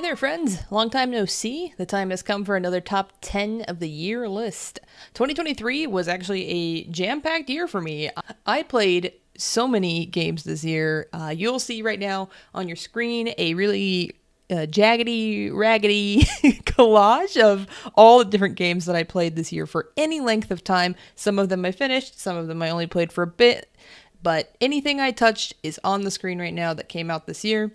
there, friends. Long time no see. The time has come for another top 10 of the year list. 2023 was actually a jam-packed year for me. I played so many games this year. You'll see right now on your screen a really jaggedy, raggedy collage of all the different games that I played this year for any length of time. Some of them I finished, some of them I only played for a bit, but anything I touched is on the screen right now that came out this year.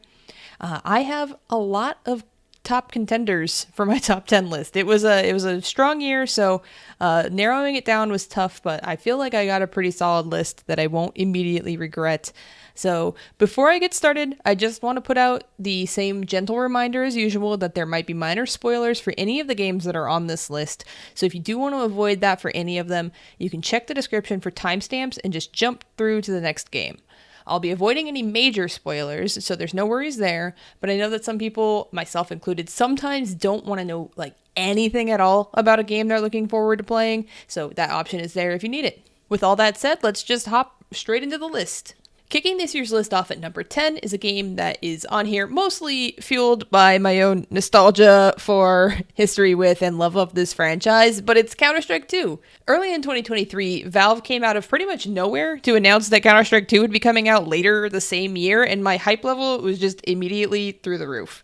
I have a lot of top contenders for my top 10 list. It was a strong year, so narrowing it down was tough, but I feel like I got a pretty solid list that I won't immediately regret. So before I get started, I just want to put out the same gentle reminder as usual that there might be minor spoilers for any of the games that are on this list. So if you do want to avoid that for any of them, you can check the description for timestamps and just jump through to the next game. I'll be avoiding any major spoilers, so there's no worries there, but I know that some people, myself included, sometimes don't want to know anything at all about a game they're looking forward to playing, so that option is there if you need it. With all that said, let's just hop straight into the list. Kicking this year's list off at number 10 is a game that is on here mostly fueled by my own nostalgia for history with and love of this franchise, but it's Counter-Strike 2. Early in 2023, Valve came out of pretty much nowhere to announce that Counter-Strike 2 would be coming out later the same year, and my hype level was just immediately through the roof.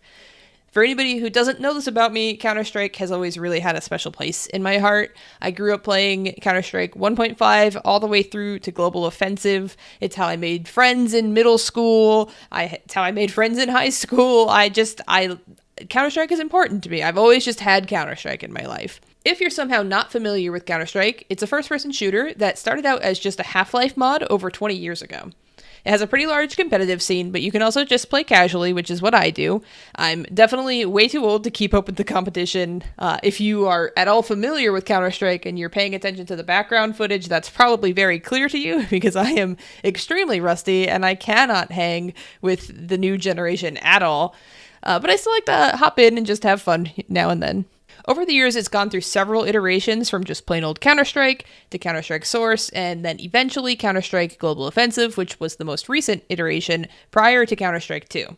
For anybody who doesn't know this about me, Counter-Strike has always really had a special place in my heart. I grew up playing Counter-Strike 1.5 all the way through to Global Offensive. It's how I made friends in middle school. It's how I made friends in high school. Counter-Strike is important to me. I've always just had Counter-Strike in my life. If you're somehow not familiar with Counter-Strike, it's a first-person shooter that started out as just a Half-Life mod over 20 years ago. It has a pretty large competitive scene, but you can also just play casually, which is what I do. I'm definitely way too old to keep up with the competition. If you are at all familiar with Counter-Strike and you're paying attention to the background footage, that's probably very clear to you because I am extremely rusty and I cannot hang with the new generation at all. But I still like to hop in and just have fun now and then. Over the years, it's gone through several iterations from just plain old Counter-Strike to Counter-Strike Source, and then eventually Counter-Strike Global Offensive, which was the most recent iteration prior to Counter-Strike 2.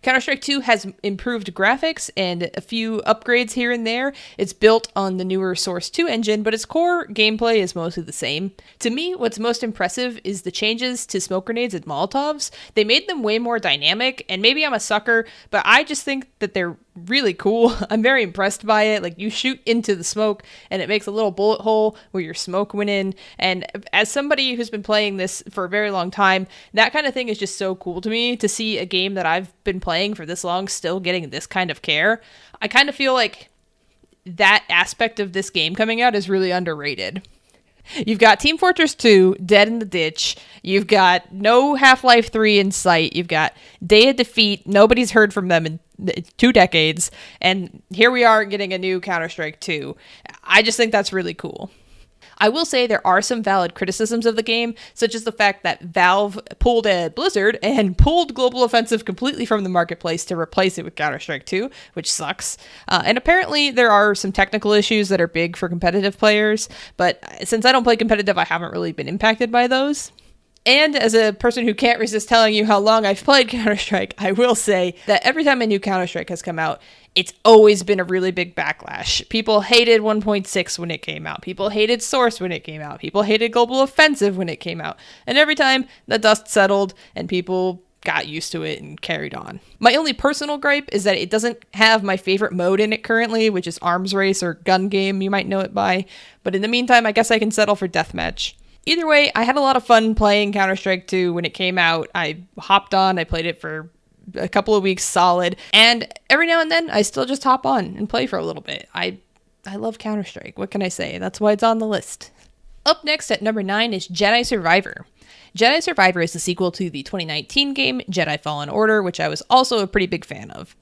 Counter-Strike 2 has improved graphics and a few upgrades here and there. It's built on the newer Source 2 engine, but its core gameplay is mostly the same. To me, what's most impressive is the changes to smoke grenades and Molotovs. They made them way more dynamic, and maybe I'm a sucker, but I just think that they're really cool. I'm very impressed by it. You shoot into the smoke and it makes a little bullet hole where your smoke went in. And as somebody who's been playing this for a very long time, that kind of thing is just so cool to me to see a game that I've been playing for this long still getting this kind of care. I kind of feel like that aspect of this game coming out is really underrated. You've got Team Fortress 2 dead in the ditch. You've got no Half-Life 3 in sight. You've got Day of Defeat. Nobody's heard from them in 2 decades. And here we are getting a new Counter-Strike 2. I just think that's really cool. I will say there are some valid criticisms of the game, such as the fact that Valve pulled a Blizzard and pulled Global Offensive completely from the marketplace to replace it with Counter-Strike 2, which sucks. And apparently there are some technical issues that are big for competitive players, but since I don't play competitive, I haven't really been impacted by those. And as a person who can't resist telling you how long I've played Counter-Strike, I will say that every time a new Counter-Strike has come out, it's always been a really big backlash. People hated 1.6 when it came out. People hated Source when it came out. People hated Global Offensive when it came out. And every time, the dust settled and people got used to it and carried on. My only personal gripe is that it doesn't have my favorite mode in it currently, which is Arms Race or Gun Game, you might know it by. But in the meantime, I guess I can settle for Deathmatch. Either way, I had a lot of fun playing Counter-Strike 2 when it came out. I hopped on, I played it for a couple of weeks solid, and every now and then I still just hop on and play for a little bit. I love Counter-Strike, what can I say? That's why it's on the list. Up next at number 9 is Jedi Survivor. Jedi Survivor is the sequel to the 2019 game Jedi Fallen Order, which I was also a pretty big fan of.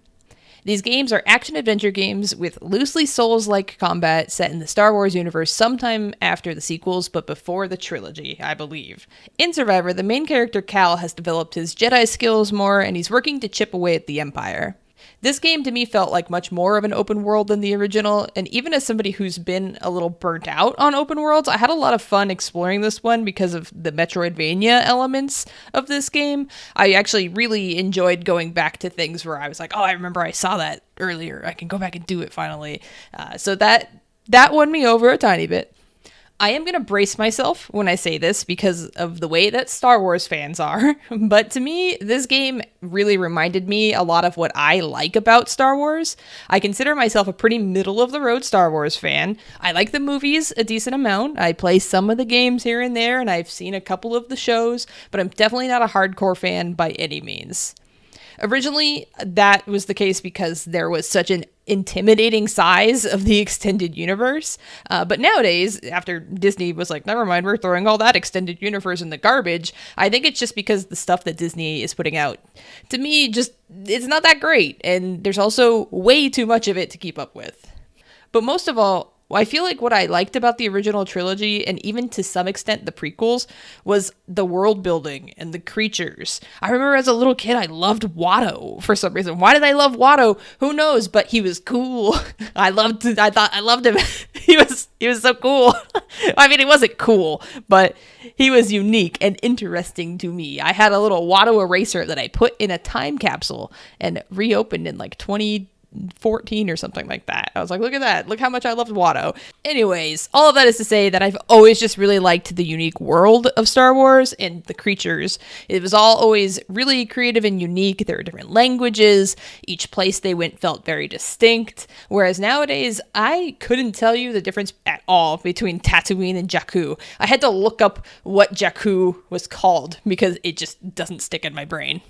These games are action-adventure games with loosely Souls-like combat set in the Star Wars universe sometime after the sequels, but before the trilogy, I believe. In Survivor, the main character Cal has developed his Jedi skills more, and he's working to chip away at the Empire. This game to me felt like much more of an open world than the original, and even as somebody who's been a little burnt out on open worlds, I had a lot of fun exploring this one because of the Metroidvania elements of this game. I actually really enjoyed going back to things where I was like, oh, I remember I saw that earlier. I can go back and do it finally. So that won me over a tiny bit. I am going to brace myself when I say this because of the way that Star Wars fans are, but to me, this game really reminded me a lot of what I like about Star Wars. I consider myself a pretty middle-of-the-road Star Wars fan. I like the movies a decent amount. I play some of the games here and there, and I've seen a couple of the shows, but I'm definitely not a hardcore fan by any means. Originally, that was the case because there was such an intimidating size of the extended universe. But nowadays, after Disney was like, never mind, we're throwing all that extended universe in the garbage, I think it's just because the stuff that Disney is putting out, to me, just, it's not that great. And there's also way too much of it to keep up with. But most of all, I feel like what I liked about the original trilogy, and even to some extent the prequels, was the world building and the creatures. I remember as a little kid, I loved Watto for some reason. Why did I love Watto? Who knows? But he was cool. I loved him. He was so cool. I mean, he wasn't cool, but he was unique and interesting to me. I had a little Watto eraser that I put in a time capsule and reopened in like 2014 or something like that. I was like, look at that. Look how much I loved Watto. Anyways, all of that is to say that I've always just really liked the unique world of Star Wars and the creatures. It was all always really creative and unique. There were different languages. Each place they went felt very distinct. Whereas nowadays, I couldn't tell you the difference at all between Tatooine and Jakku. I had to look up what Jakku was called because it just doesn't stick in my brain.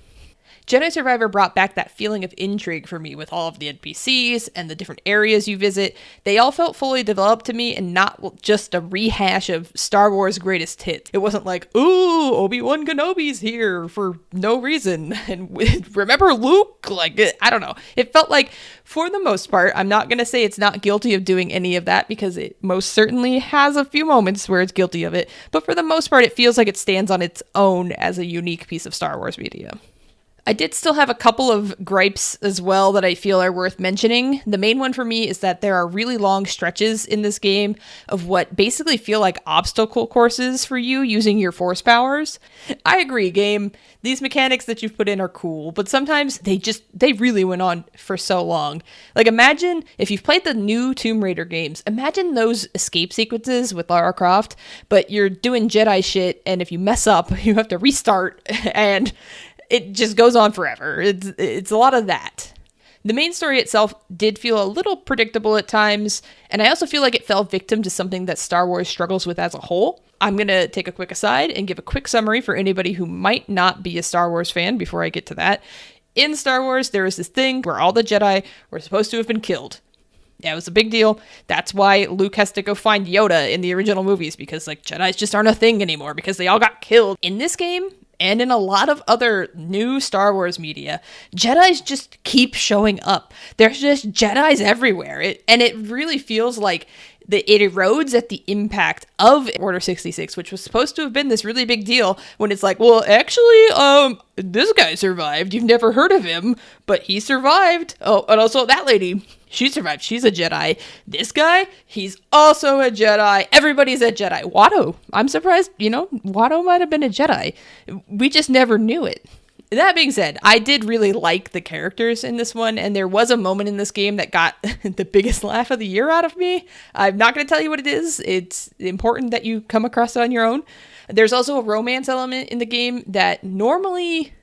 Jedi Survivor brought back that feeling of intrigue for me with all of the NPCs and the different areas you visit. They all felt fully developed to me and not just a rehash of Star Wars greatest hits. It wasn't like, ooh, Obi-Wan Kenobi's here for no reason. And remember Luke? Like, I don't know. It felt like, for the most part, I'm not going to say it's not guilty of doing any of that because it most certainly has a few moments where it's guilty of it. But for the most part, it feels like it stands on its own as a unique piece of Star Wars media. I did still have a couple of gripes as well that I feel are worth mentioning. The main one for me is that there are really long stretches in this game of what basically feel like obstacle courses for you using your force powers. I agree, game. These mechanics that you've put in are cool, but sometimes they really went on for so long. Like, imagine if you've played the new Tomb Raider games, imagine those escape sequences with Lara Croft, but you're doing Jedi shit, and if you mess up, you have to restart, and it just goes on forever. It's a lot of that. The main story itself did feel a little predictable at times, and I also feel like it fell victim to something that Star Wars struggles with as a whole. I'm going to take a quick aside and give a quick summary for anybody who might not be a Star Wars fan before I get to that. In Star Wars, there is this thing where all the Jedi were supposed to have been killed. Yeah, it was a big deal. That's why Luke has to go find Yoda in the original movies, because, like, Jedis just aren't a thing anymore because they all got killed. In this game, and in a lot of other new Star Wars media, Jedis just keep showing up. There's just Jedis everywhere. And it really feels like it erodes at the impact of Order 66, which was supposed to have been this really big deal, when it's like, well, actually, this guy survived. You've never heard of him, but he survived. Oh, and also that lady, she survived. She's a Jedi. This guy, he's also a Jedi. Everybody's a Jedi. Watto, I'm surprised, Watto might have been a Jedi. We just never knew it. That being said, I did really like the characters in this one, and there was a moment in this game that got the biggest laugh of the year out of me. I'm not going to tell you what it is. It's important that you come across it on your own. There's also a romance element in the game that normally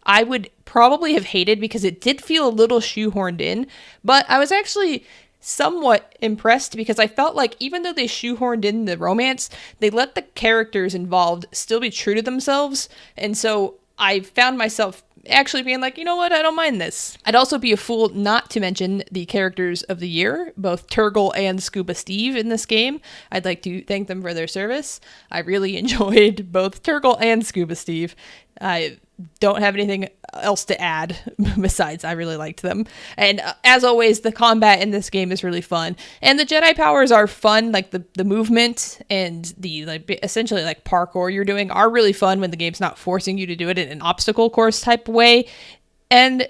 I would probably have hated because it did feel a little shoehorned in, but I was actually somewhat impressed because I felt like even though they shoehorned in the romance, they let the characters involved still be true to themselves, and so I found myself actually being like, you know what, I don't mind this. I'd also be a fool not to mention the characters of the year, both Turgle and Scuba Steve in this game. I'd like to thank them for their service. I really enjoyed both Turgle and Scuba Steve. I don't have anything else to add besides I really liked them. And as always, the combat in this game is really fun. And the Jedi powers are fun, like the movement and the essentially parkour you're doing are really fun when the game's not forcing you to do it in an obstacle course type way. And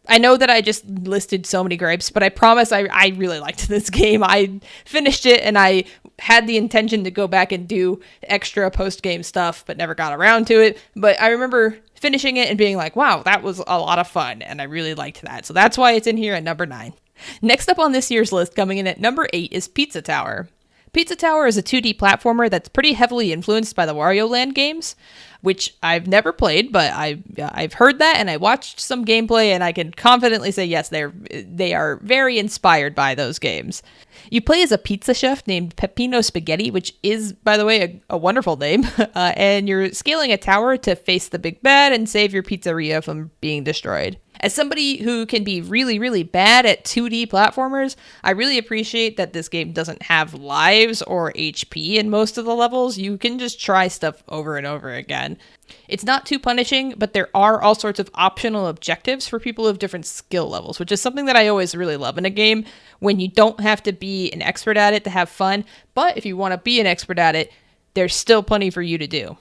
I know that I just listed so many gripes, but I promise I really liked this game. I finished it and I had the intention to go back and do extra post-game stuff, but never got around to it. But I remember finishing it and being like, wow, that was a lot of fun, and I really liked that. So that's why it's in here at number 9. Next up on this year's list, coming in at number 8, is Pizza Tower. Pizza Tower is a 2D platformer that's pretty heavily influenced by the Wario Land games, which I've never played, but I've heard that, and I watched some gameplay, and I can confidently say yes, they are very inspired by those games. You play as a pizza chef named Peppino Spaghetti, which is, by the way, a wonderful name, and you're scaling a tower to face the big bad and save your pizzeria from being destroyed. As somebody who can be really, really bad at 2D platformers, I really appreciate that this game doesn't have lives or HP in most of the levels. You can just try stuff over and over again. It's not too punishing, but there are all sorts of optional objectives for people of different skill levels, which is something that I always really love in a game, when you don't have to be an expert at it to have fun, but if you want to be an expert at it, there's still plenty for you to do.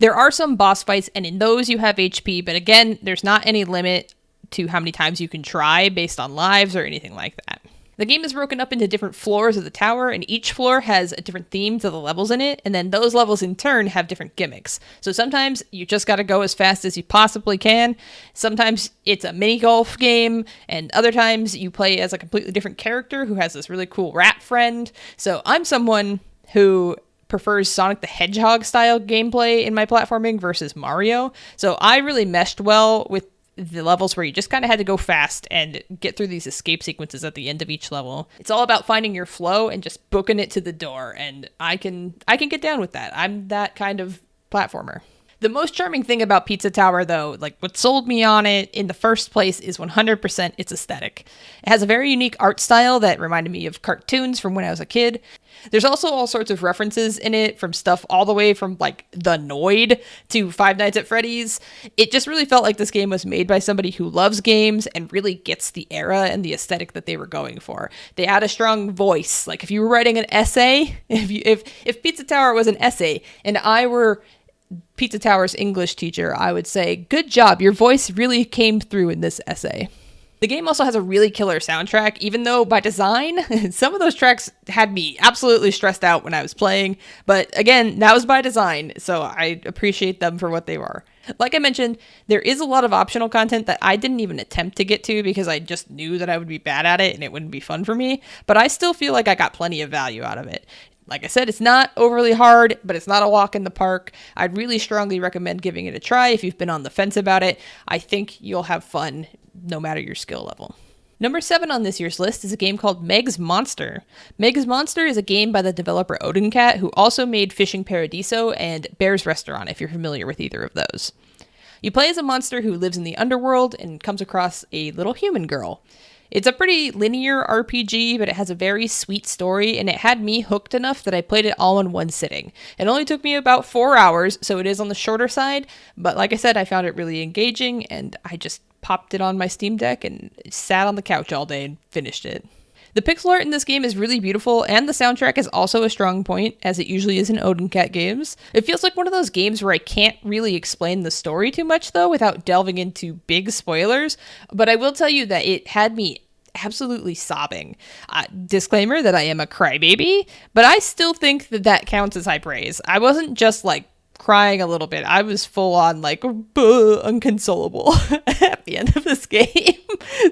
There are some boss fights, and in those you have HP, but again, there's not any limit to how many times you can try based on lives or anything like that. The game is broken up into different floors of the tower, and each floor has a different theme to the levels in it, and then those levels in turn have different gimmicks. So sometimes you just gotta go as fast as you possibly can. Sometimes it's a mini golf game, and other times you play as a completely different character who has this really cool rat friend. So I'm someone who prefers Sonic the Hedgehog style gameplay in my platforming versus Mario. So I really meshed well with the levels where you just kind of had to go fast and get through these escape sequences at the end of each level. It's all about finding your flow and just booking it to the door, and I can get down with that. I'm that kind of platformer. The most charming thing about Pizza Tower, though, like what sold me on it in the first place, is 100% its aesthetic. It has a very unique art style that reminded me of cartoons from when I was a kid. There's also all sorts of references in it, from stuff all the way from like the Noid to Five Nights at Freddy's. It just really felt like this game was made by somebody who loves games and really gets the era and the aesthetic that they were going for. They had a strong voice. Like if you were writing an essay, if Pizza Tower was an essay and I were Pizza Tower's English teacher, I would say, good job, your voice really came through in this essay. The game also has a really killer soundtrack, even though by design, some of those tracks had me absolutely stressed out when I was playing. But again, that was by design, so I appreciate them for what they were. Like I mentioned, there is a lot of optional content that I didn't even attempt to get to because I just knew that I would be bad at it and it wouldn't be fun for me. But I still feel like I got plenty of value out of it. Like I said, it's not overly hard, but it's not a walk in the park. I'd really strongly recommend giving it a try if you've been on the fence about it. I think you'll have fun no matter your skill level. Number 7 on this year's list is a game called Meg's Monster. Meg's Monster is a game by the developer Odin Cat, who also made Fishing Paradiso and Bear's Restaurant, if you're familiar with either of those. You play as a monster who lives in the underworld and comes across a little human girl. It's a pretty linear RPG, but it has a very sweet story, and it had me hooked enough that I played it all in one sitting. It only took me about 4 hours, so it is on the shorter side, but like I said, I found it really engaging, and I just popped it on my Steam Deck and sat on the couch all day and finished it. The pixel art in this game is really beautiful, and the soundtrack is also a strong point, as it usually is in Odin Cat games. It feels like one of those games where I can't really explain the story too much, though, without delving into big spoilers, but I will tell you that it had me absolutely sobbing. Disclaimer that I am a crybaby, but I still think that that counts as high praise. I wasn't just like crying a little bit. I was full on like unconsolable at the end of this game.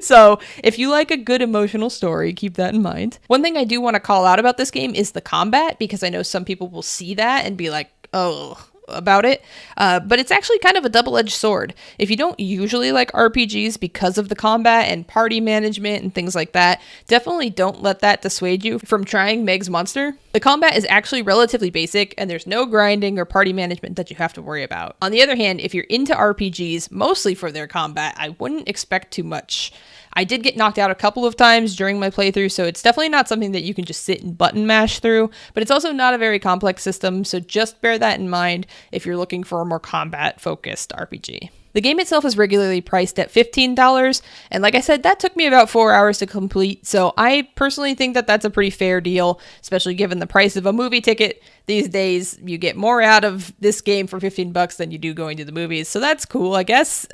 So if you like a good emotional story, keep that in mind. One thing I do want to call out about this game is the combat, because I know some people will see that and be like, oh, about it, but it's actually kind of a double-edged sword. If you don't usually like RPGs because of the combat and party management and things like that, definitely don't let that dissuade you from trying Meg's Monster. The combat is actually relatively basic, and there's no grinding or party management that you have to worry about. On the other hand, if you're into RPGs, mostly for their combat, I wouldn't expect too much. I did get knocked out a couple of times during my playthrough, so it's definitely not something that you can just sit and button mash through, but it's also not a very complex system, so just bear that in mind if you're looking for a more combat-focused RPG. The game itself is regularly priced at $15, and like I said, that took me about 4 hours to complete, so I personally think that that's a pretty fair deal, especially given the price of a movie ticket. these days you get more out of this game for $15 than you do going to the movies. So that's cool, I guess.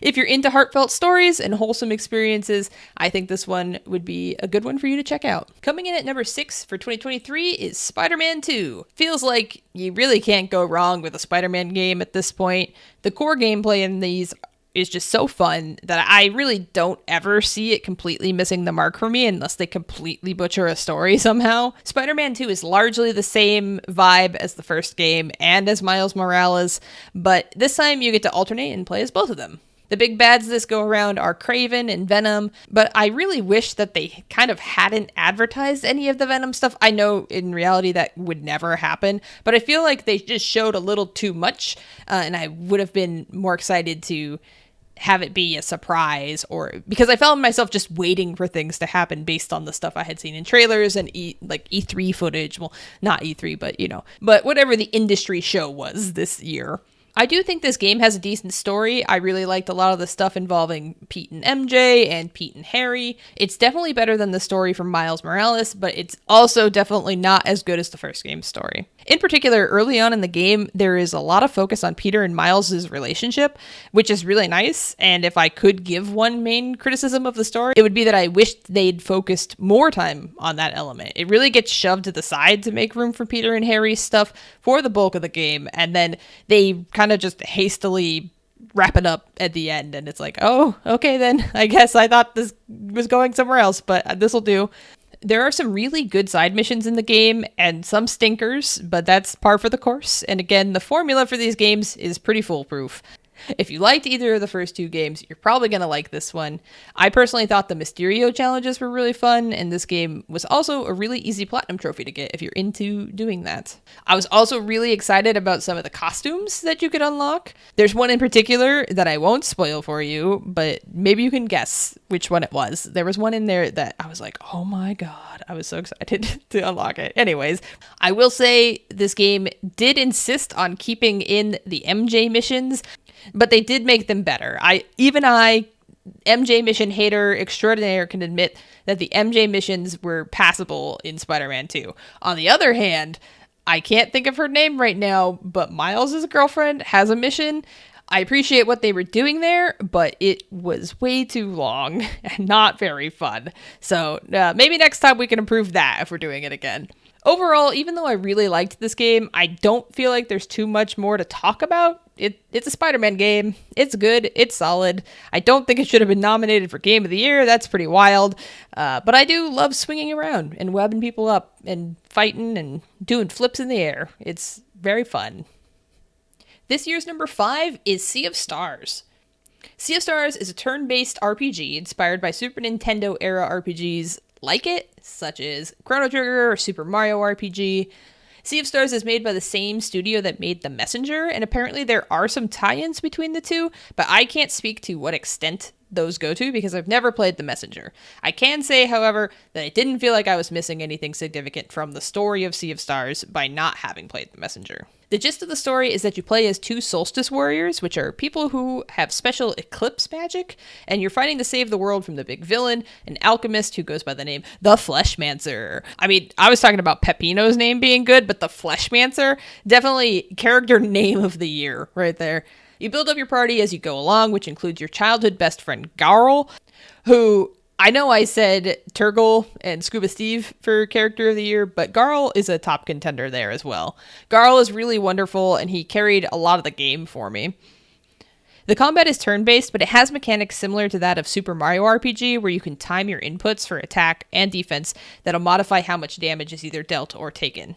If you're into heartfelt stories and wholesome experiences, I think this one would be a good one for you to check out. Coming in at number 6 for 2023 is Spider-Man 2. Feels like you really can't go wrong with a Spider-Man game at this point. The core gameplay in these is just so fun that I really don't ever see it completely missing the mark for me unless they completely butcher a story somehow. Spider-Man 2 is largely the same vibe as the first game and as Miles Morales, but this time you get to alternate and play as both of them. The big bads this go around are Kraven and Venom, but I really wish that they kind of hadn't advertised any of the Venom stuff. I know in reality that would never happen, but I feel like they just showed a little too much, and I would have been more excited to have it be a surprise, or because I found myself just waiting for things to happen based on the stuff I had seen in trailers and E3 footage. Well, not E3, but whatever the industry show was this year. I do think this game has a decent story. I really liked a lot of the stuff involving Pete and MJ and Pete and Harry. It's definitely better than the story from Miles Morales, but it's also definitely not as good as the first game's story. In particular, early on in the game, there is a lot of focus on Peter and Miles' relationship, which is really nice. And if I could give one main criticism of the story, it would be that I wished they'd focused more time on that element. It really gets shoved to the side to make room for Peter and Harry's stuff for the bulk of the game, and then they kind of just hastily wrap it up at the end, and it's like, oh, okay then, I guess I thought this was going somewhere else, but this'll do. There are some really good side missions in the game and some stinkers, but that's par for the course. And again, the formula for these games is pretty foolproof. If you liked either of the first two games, you're probably going to like this one. I personally thought the Mysterio challenges were really fun, and this game was also a really easy platinum trophy to get if you're into doing that. I was also really excited about some of the costumes that you could unlock. There's one in particular that I won't spoil for you, but maybe you can guess which one it was. There was one in there that I was like, oh my god, I was so excited to unlock it. Anyways, I will say this game did insist on keeping in the MJ missions, but they did make them better. I, MJ mission hater extraordinaire, can admit that the MJ missions were passable in Spider-Man 2. On the other hand, I can't think of her name right now, but Miles' girlfriend has a mission. I appreciate what they were doing there, but it was way too long and not very fun. So maybe next time we can improve that if we're doing it again. Overall, even though I really liked this game, I don't feel like there's too much more to talk about. It's a Spider-Man game. It's good. It's solid. I don't think it should have been nominated for Game of the Year. That's pretty wild. But I do love swinging around and webbing people up and fighting and doing flips in the air. It's very fun. This year's number 5 is Sea of Stars. Sea of Stars is a turn-based RPG inspired by Super Nintendo era RPGs like it, such as Chrono Trigger or Super Mario RPG. Sea of Stars is made by the same studio that made The Messenger, and apparently there are some tie-ins between the two, but I can't speak to what extent those go to because I've never played The Messenger. I can say, however, that I didn't feel like I was missing anything significant from the story of Sea of Stars by not having played The Messenger. The gist of the story is that you play as 2 solstice warriors, which are people who have special eclipse magic, and you're fighting to save the world from the big villain, an alchemist who goes by the name The Fleshmancer. I mean, I was talking about Peppino's name being good, but The Fleshmancer, definitely character name of the year right there. You build up your party as you go along, which includes your childhood best friend Garl, who, I know I said Turgle and Scuba Steve for Character of the Year, but Garl is a top contender there as well. Garl is really wonderful, and he carried a lot of the game for me. The combat is turn-based, but it has mechanics similar to that of Super Mario RPG, where you can time your inputs for attack and defense that'll modify how much damage is either dealt or taken.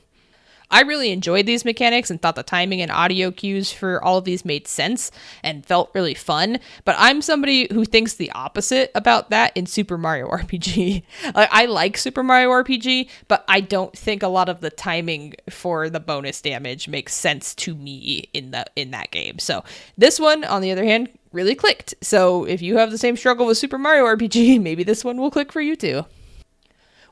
I really enjoyed these mechanics and thought the timing and audio cues for all of these made sense and felt really fun, but I'm somebody who thinks the opposite about that in Super Mario RPG. I like Super Mario RPG, but I don't think a lot of the timing for the bonus damage makes sense to me in that game. So this one, on the other hand, really clicked. So if you have the same struggle with Super Mario RPG, maybe this one will click for you too.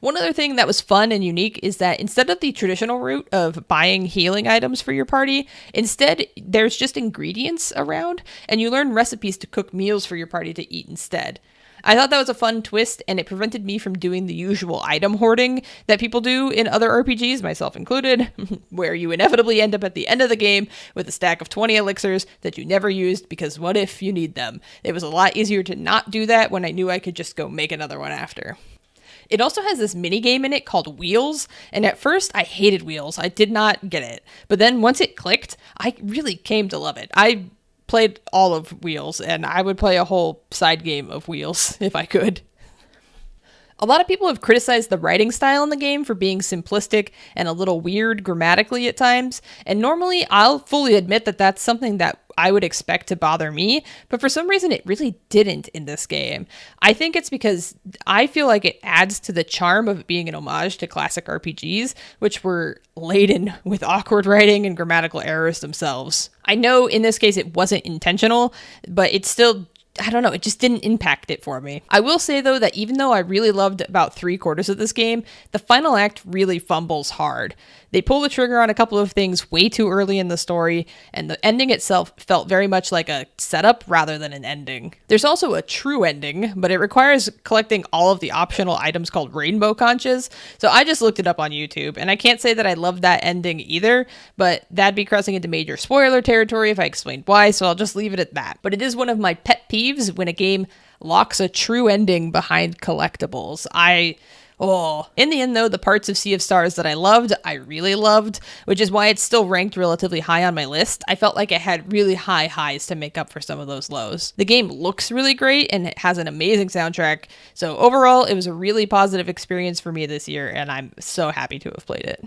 One other thing that was fun and unique is that instead of the traditional route of buying healing items for your party, instead there's just ingredients around, and you learn recipes to cook meals for your party to eat instead. I thought that was a fun twist, and it prevented me from doing the usual item hoarding that people do in other RPGs, myself included, where you inevitably end up at the end of the game with a stack of 20 elixirs that you never used because what if you need them? It was a lot easier to not do that when I knew I could just go make another one after. It also has this mini game in it called Wheels, and at first I hated Wheels. I did not get it. But then once it clicked, I really came to love it. I played all of Wheels, and I would play a whole side game of Wheels if I could. A lot of people have criticized the writing style in the game for being simplistic and a little weird grammatically at times, and normally I'll fully admit that that's something that I would expect to bother me, but for some reason it really didn't in this game. I think it's because I feel like it adds to the charm of it being an homage to classic RPGs, which were laden with awkward writing and grammatical errors themselves. I know in this case it wasn't intentional, but it's still, I don't know, it just didn't impact it for me. I will say though that even though I really loved about 3/4 of this game, the final act really fumbles hard. They pull the trigger on a couple of things way too early in the story, and the ending itself felt very much like a setup rather than an ending. There's also a true ending, but it requires collecting all of the optional items called rainbow conches, so I just looked it up on YouTube, and I can't say that I loved that ending either, but that'd be crossing into major spoiler territory if I explained why, so I'll just leave it at that. But it is one of my pet peeves when a game locks a true ending behind collectibles. In the end, though, the parts of Sea of Stars that I really loved, which is why it's still ranked relatively high on my list. I felt like it had really high highs to make up for some of those lows. The game looks really great, and it has an amazing soundtrack, so overall, it was a really positive experience for me this year, and I'm so happy to have played it.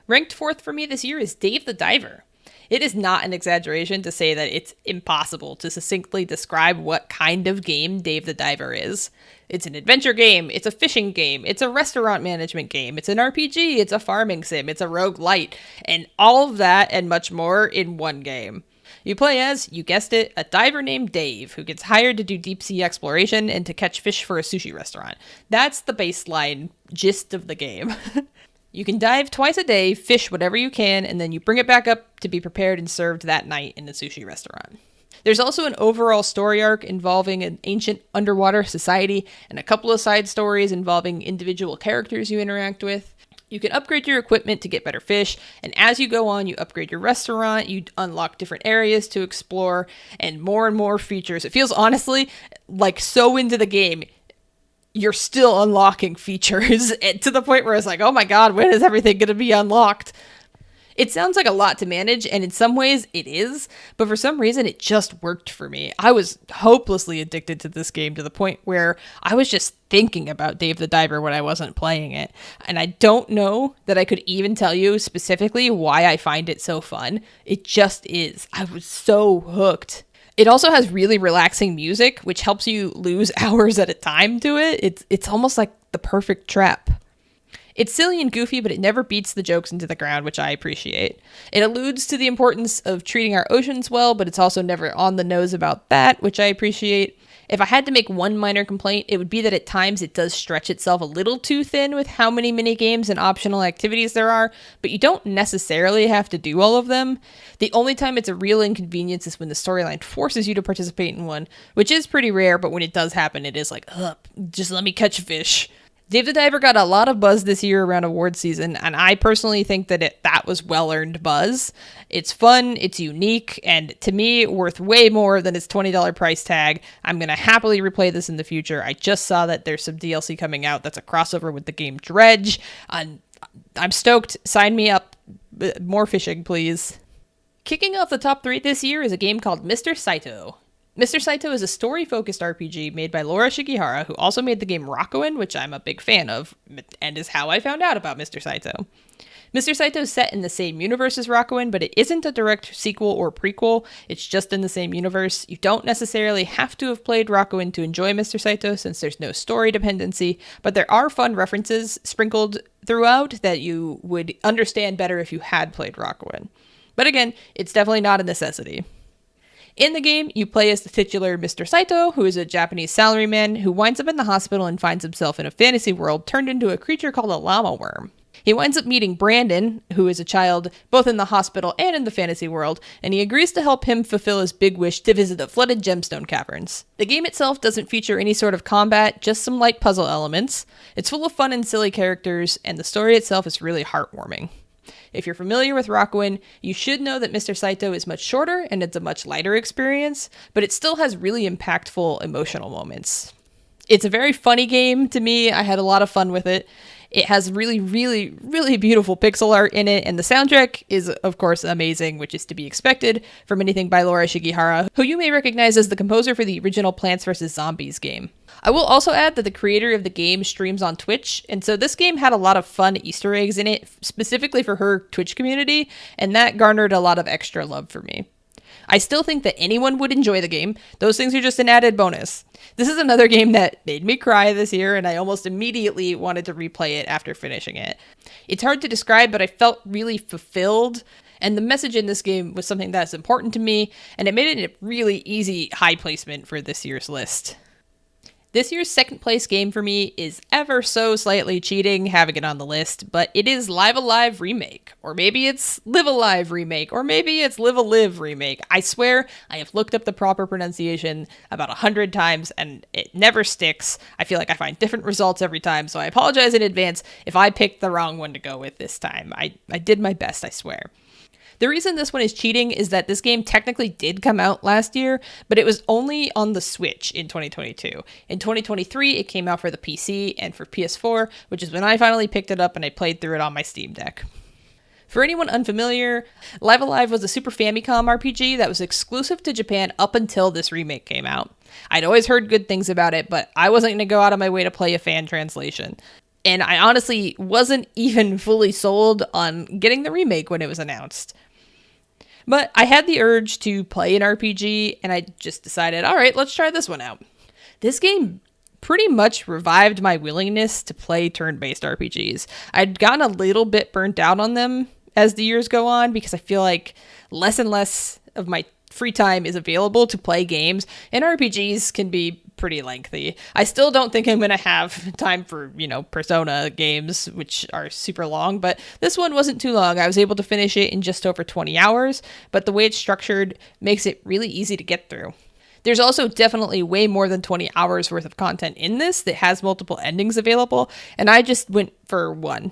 Ranked fourth for me this year is Dave the Diver. It is not an exaggeration to say that it's impossible to succinctly describe what kind of game Dave the Diver is. It's an adventure game, it's a fishing game, it's a restaurant management game, it's an RPG, it's a farming sim, it's a roguelite, and all of that and much more in one game. You play as, you guessed it, a diver named Dave who gets hired to do deep sea exploration and to catch fish for a sushi restaurant. That's the baseline gist of the game. You can dive twice a day, fish whatever you can, and then you bring it back up to be prepared and served that night in the sushi restaurant. There's also an overall story arc involving an ancient underwater society and a couple of side stories involving individual characters you interact with. You can upgrade your equipment to get better fish, and as you go on, you upgrade your restaurant, you unlock different areas to explore, and more features. It feels honestly like so into the game, you're still unlocking features to the point where it's like, oh my god, when is everything going to be unlocked? It sounds like a lot to manage, and in some ways it is, but for some reason it just worked for me. I was hopelessly addicted to this game to the point where I was just thinking about Dave the Diver when I wasn't playing it. And I don't know that I could even tell you specifically why I find it so fun. It just is. I was so hooked. It also has really relaxing music, which helps you lose hours at a time to it. It's almost like the perfect trap. It's silly and goofy, but it never beats the jokes into the ground, which I appreciate. It alludes to the importance of treating our oceans well, but it's also never on the nose about that, which I appreciate. If I had to make one minor complaint, it would be that at times it does stretch itself a little too thin with how many minigames and optional activities there are, but you don't necessarily have to do all of them. The only time it's a real inconvenience is when the storyline forces you to participate in one, which is pretty rare, but when it does happen, it is like, ugh, just let me catch fish. Dave the Diver got a lot of buzz this year around award season, and I personally think that that was well-earned buzz. It's fun, it's unique, and to me, worth way more than its $20 price tag. I'm going to happily replay this in the future. I just saw that there's some DLC coming out that's a crossover with the game Dredge. I'm stoked. Sign me up. More fishing, please. Kicking off the top 3 this year is a game called Mr. Saito. Mr. Saito is a story-focused RPG made by Laura Shigihara, who also made the game Rokuin, which I'm a big fan of, and is how I found out about Mr. Saito. Mr. Saito is set in the same universe as Rokuin, but it isn't a direct sequel or prequel, it's just in the same universe. You don't necessarily have to have played Rokuin to enjoy Mr. Saito, since there's no story dependency, but there are fun references sprinkled throughout that you would understand better if you had played Rokuin. But again, it's definitely not a necessity. In the game, you play as the titular Mr. Saito, who is a Japanese salaryman who winds up in the hospital and finds himself in a fantasy world turned into a creature called a llama worm. He winds up meeting Brandon, who is a child both in the hospital and in the fantasy world, and he agrees to help him fulfill his big wish to visit the flooded gemstone caverns. The game itself doesn't feature any sort of combat, just some light puzzle elements. It's full of fun and silly characters, and the story itself is really heartwarming. If you're familiar with Rockwind, you should know that Mr. Saito is much shorter and it's a much lighter experience, but it still has really impactful emotional moments. It's a very funny game to me. I had a lot of fun with it. It has really, really, really beautiful pixel art in it, and the soundtrack is, of course, amazing, which is to be expected from anything by Laura Shigihara, who you may recognize as the composer for the original Plants vs. Zombies game. I will also add that the creator of the game streams on Twitch, and so this game had a lot of fun Easter eggs in it, specifically for her Twitch community, and that garnered a lot of extra love for me. I still think that anyone would enjoy the game. Those things are just an added bonus. This is another game that made me cry this year, and I almost immediately wanted to replay it after finishing it. It's hard to describe, but I felt really fulfilled, and the message in this game was something that's important to me, and it made it a really easy high placement for this year's list. This year's second place game for me is ever so slightly cheating having it on the list, but it is Live Alive Remake, or maybe it's Live Alive Remake, or maybe it's Live Alive Remake. I swear I have looked up the proper pronunciation about 100 times and it never sticks. I feel like I find different results every time, so I apologize in advance if I picked the wrong one to go with this time. I did my best, I swear. The reason this one is cheating is that this game technically did come out last year, but it was only on the Switch in 2022. In 2023, it came out for the PC and for PS4, which is when I finally picked it up and I played through it on my Steam Deck. For anyone unfamiliar, Live Alive was a Super Famicom RPG that was exclusive to Japan up until this remake came out. I'd always heard good things about it, but I wasn't going to go out of my way to play a fan translation. And I honestly wasn't even fully sold on getting the remake when it was announced. But I had the urge to play an RPG, and I just decided, all right, let's try this one out. This game pretty much revived my willingness to play turn-based RPGs. I'd gotten a little bit burnt out on them as the years go on, because I feel like less and less of my free time is available to play games, and RPGs can be pretty lengthy. I still don't think I'm going to have time for, Persona games, which are super long, but this one wasn't too long. I was able to finish it in just over 20 hours, but the way it's structured makes it really easy to get through. There's also definitely way more than 20 hours worth of content in this that has multiple endings available, and I just went for one.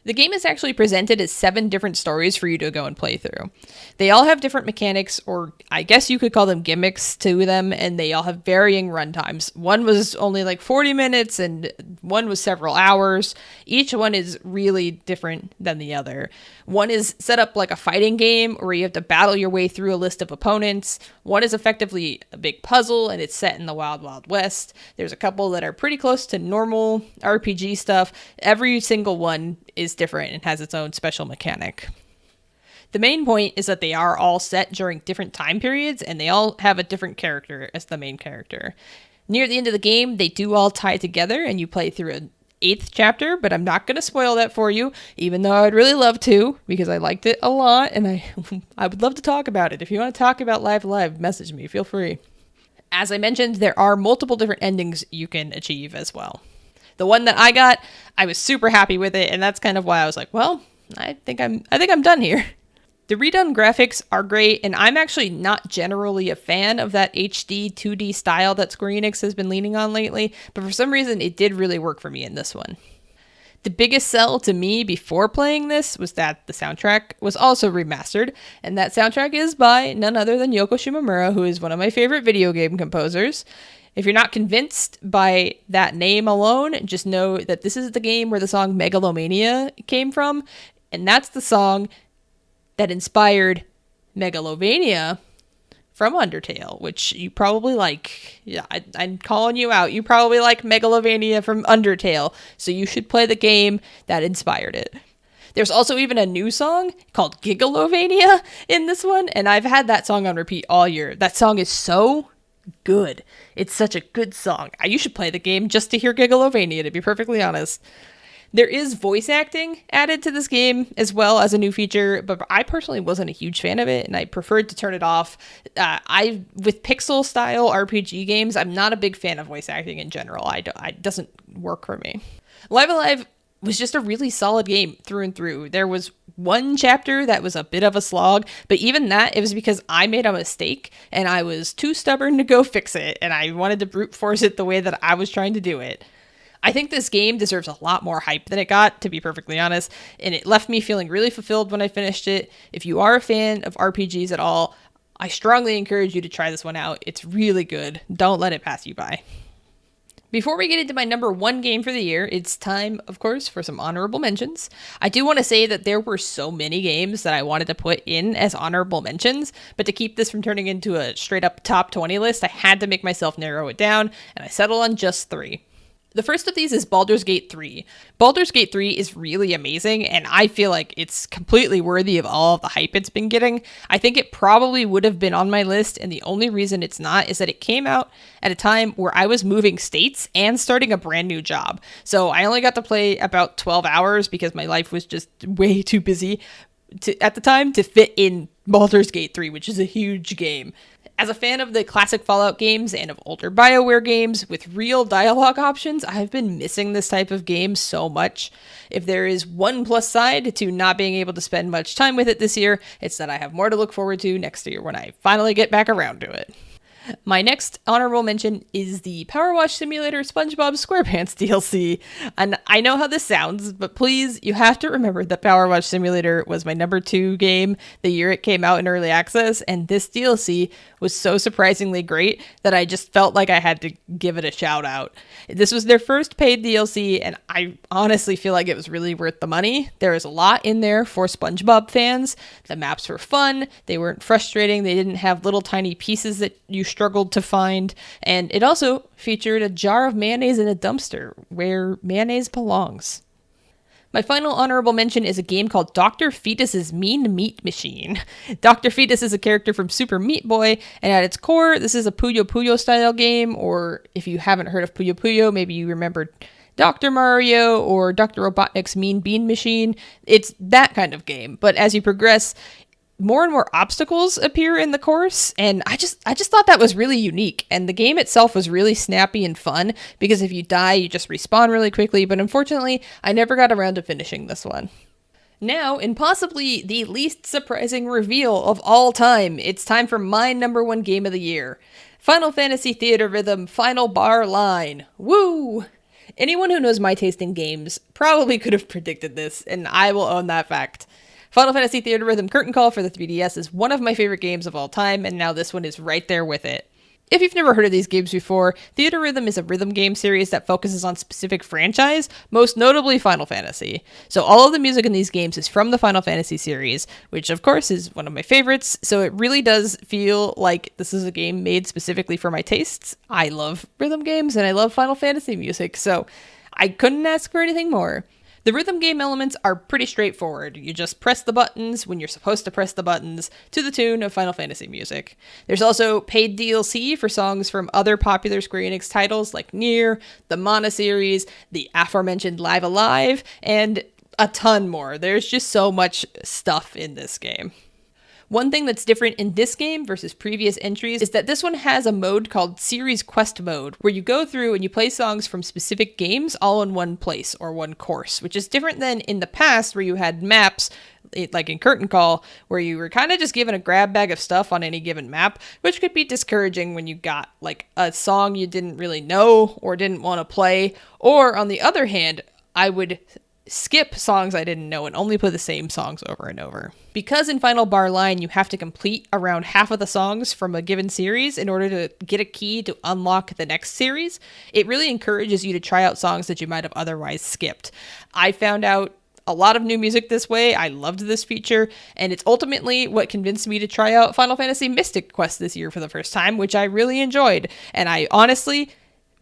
The game is actually presented as 7 different stories for you to go and play through. They all have different mechanics, or I guess you could call them gimmicks to them, and they all have varying runtimes. One was only like 40 minutes, and one was several hours. Each one is really different than the other. One is set up like a fighting game, where you have to battle your way through a list of opponents. One is effectively a big puzzle, and it's set in the Wild Wild West. There's a couple that are pretty close to normal RPG stuff. Every single one is different and has its own special mechanic. The main point is that they are all set during different time periods, and they all have a different character as the main character. Near the end of the game, they do all tie together, and you play through an 8th chapter, but I'm not going to spoil that for you, even though I'd really love to, because I liked it a lot, and I would love to talk about it. If you want to talk about Live Alive, message me, feel free. As I mentioned, there are multiple different endings you can achieve as well. The one that I got, I was super happy with it, and that's kind of why I was like, well, I think I'm done here. The redone graphics are great, and I'm actually not generally a fan of that HD 2D style that Square Enix has been leaning on lately, but for some reason it did really work for me in this one. The biggest sell to me before playing this was that the soundtrack was also remastered, and that soundtrack is by none other than Yoko Shimomura, who is one of my favorite video game composers. If you're not convinced by that name alone, just know that this is the game where the song Megalomania came from, and that's the song that inspired Megalovania from Undertale, which you probably like. Yeah, I'm calling you out. You probably like Megalovania from Undertale, so you should play the game that inspired it. There's also even a new song called Gigalovania in this one, and I've had that song on repeat all year. That song is so good. It's such a good song. You should play the game just to hear Gigalovania, to be perfectly honest. There is voice acting added to this game as well as a new feature, but I personally wasn't a huge fan of it, and I preferred to turn it off. With pixel style RPG games, I'm not a big fan of voice acting in general. It doesn't work for me. Live Alive was just a really solid game through and through. There was one chapter that was a bit of a slog, but even that, it was because I made a mistake and I was too stubborn to go fix it, and I wanted to brute force it the way that I was trying to do it. I think this game deserves a lot more hype than it got, to be perfectly honest, and it left me feeling really fulfilled when I finished it. If you are a fan of RPGs at all, I strongly encourage you to try this one out. It's really good. Don't let it pass you by. Before we get into my number one game for the year, it's time, of course, for some honorable mentions. I do want to say that there were so many games that I wanted to put in as honorable mentions, but to keep this from turning into a straight up top 20 list, I had to make myself narrow it down, and I settled on just 3. The first of these is Baldur's Gate 3. Baldur's Gate 3 is really amazing, and I feel like it's completely worthy of all of the hype it's been getting. I think it probably would have been on my list, and the only reason it's not is that it came out at a time where I was moving states and starting a brand new job. So I only got to play about 12 hours because my life was just way too busy at the time to fit in Baldur's Gate 3, which is a huge game. As a fan of the classic Fallout games and of older BioWare games with real dialogue options, I've been missing this type of game so much. If there is one plus side to not being able to spend much time with it this year, it's that I have more to look forward to next year when I finally get back around to it. My next honorable mention is the Power Wash Simulator SpongeBob SquarePants DLC. And I know how this sounds, but please, you have to remember that Power Wash Simulator was my number 2 game the year it came out in early access, and this DLC was so surprisingly great that I just felt like I had to give it a shout out. This was their first paid DLC, and I honestly feel like it was really worth the money. There is a lot in there for SpongeBob fans. The maps were fun, they weren't frustrating, they didn't have little tiny pieces that you struggled to find, and it also featured a jar of mayonnaise in a dumpster where mayonnaise belongs. My final honorable mention is a game called Dr. Fetus's Mean Meat Machine. Dr. Fetus is a character from Super Meat Boy, and at its core, this is a Puyo Puyo style game, or if you haven't heard of Puyo Puyo, maybe you remember Dr. Mario or Dr. Robotnik's Mean Bean Machine. It's that kind of game, but as you progress, more and more obstacles appear in the course, and I just thought that was really unique, and the game itself was really snappy and fun, because if you die, you just respawn really quickly, but unfortunately, I never got around to finishing this one. Now, in possibly the least surprising reveal of all time, it's time for my number 1 game of the year. Final Fantasy Theater Rhythm Final Bar Line. Woo! Anyone who knows my taste in games probably could have predicted this, and I will own that fact. Final Fantasy Theater Rhythm Curtain Call for the 3DS is one of my favorite games of all time, and now this one is right there with it. If you've never heard of these games before, Theater Rhythm is a rhythm game series that focuses on specific franchise, most notably Final Fantasy. So all of the music in these games is from the Final Fantasy series, which of course is one of my favorites, so it really does feel like this is a game made specifically for my tastes. I love rhythm games and I love Final Fantasy music, so I couldn't ask for anything more. The rhythm game elements are pretty straightforward. You just press the buttons when you're supposed to press the buttons to the tune of Final Fantasy music. There's also paid DLC for songs from other popular Square Enix titles like Nier, the Mana series, the aforementioned Live Alive, and a ton more. There's just so much stuff in this game. One thing that's different in this game versus previous entries is that this one has a mode called Series Quest Mode, where you go through and you play songs from specific games all in one place or one course, which is different than in the past where you had maps, like in Curtain Call, where you were kind of just given a grab bag of stuff on any given map, which could be discouraging when you got like a song you didn't really know or didn't want to play. Or on the other hand, I would skip songs I didn't know and only play the same songs over and over. Because in Final Bar Line, you have to complete around half of the songs from a given series in order to get a key to unlock the next series, it really encourages you to try out songs that you might have otherwise skipped. I found out a lot of new music this way. I loved this feature, and it's ultimately what convinced me to try out Final Fantasy Mystic Quest this year for the first time, which I really enjoyed, and I honestly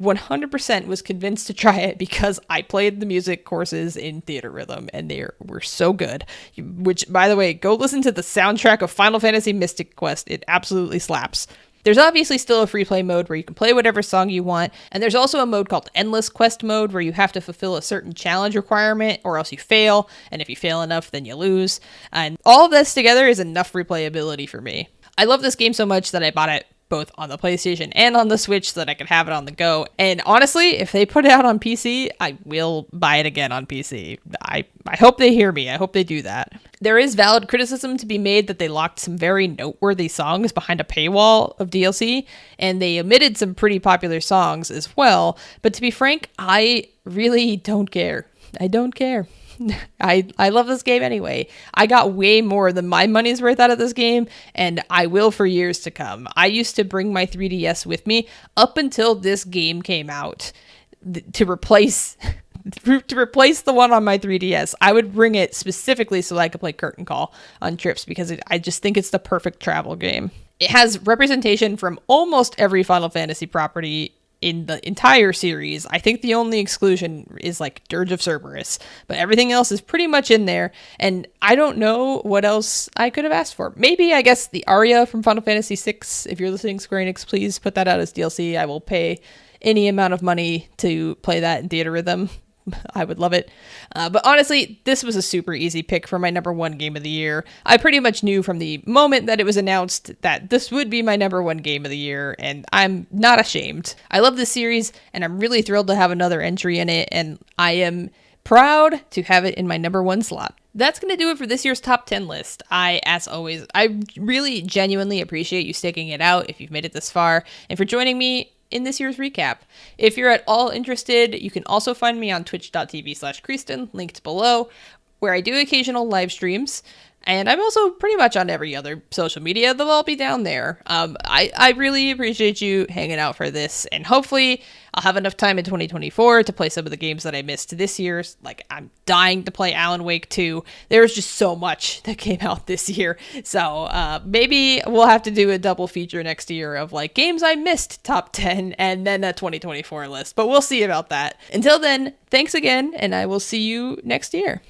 100% was convinced to try it because I played the music courses in Theater Rhythm and they were so good. Which, by the way, go listen to the soundtrack of Final Fantasy Mystic Quest. It absolutely slaps. There's obviously still a free play mode where you can play whatever song you want, and there's also a mode called Endless Quest mode where you have to fulfill a certain challenge requirement or else you fail, and if you fail enough, then you lose. And all of this together is enough replayability for me. I love this game so much that I bought it both on the PlayStation and on the Switch so that I could have it on the go. And honestly, if they put it out on PC, I will buy it again on PC. I hope they hear me. I hope they do that. There is valid criticism to be made that they locked some very noteworthy songs behind a paywall of DLC, and they omitted some pretty popular songs as well. But to be frank, I really don't care. I don't care. I love this game anyway. I got way more than my money's worth out of this game, and I will for years to come. I used to bring my 3DS with me up until this game came out to replace the one on my 3DS. I would bring it specifically so I could play Curtain Call on trips because I just think it's the perfect travel game. It has representation from almost every Final Fantasy property in the entire series. I think the only exclusion is like Dirge of Cerberus, but everything else is pretty much in there, and I don't know what else I could have asked for. Maybe, I guess, the aria from Final Fantasy VI. If you're listening, Square Enix, please put that out as DLC. I will pay any amount of money to play that in theater rhythm. I would love it. But honestly, this was a super easy pick for my number one game of the year. I pretty much knew from the moment that it was announced that this would be my number one game of the year, and I'm not ashamed. I love this series, and I'm really thrilled to have another entry in it, and I am proud to have it in my number one slot. That's going to do it for this year's top 10 list. As always, I really genuinely appreciate you sticking it out if you've made it this far, and for joining me in this year's recap. If you're at all interested, you can also find me on twitch.tv/Kreestin, linked below, where I do occasional live streams. And I'm also pretty much on every other social media. They'll all be down there. I really appreciate you hanging out for this. And hopefully I'll have enough time in 2024 to play some of the games that I missed this year. Like, I'm dying to play Alan Wake 2. There's just so much that came out this year. So maybe we'll have to do a double feature next year of like games I missed top 10 and then a 2024 list. But we'll see about that. Until then, thanks again, and I will see you next year.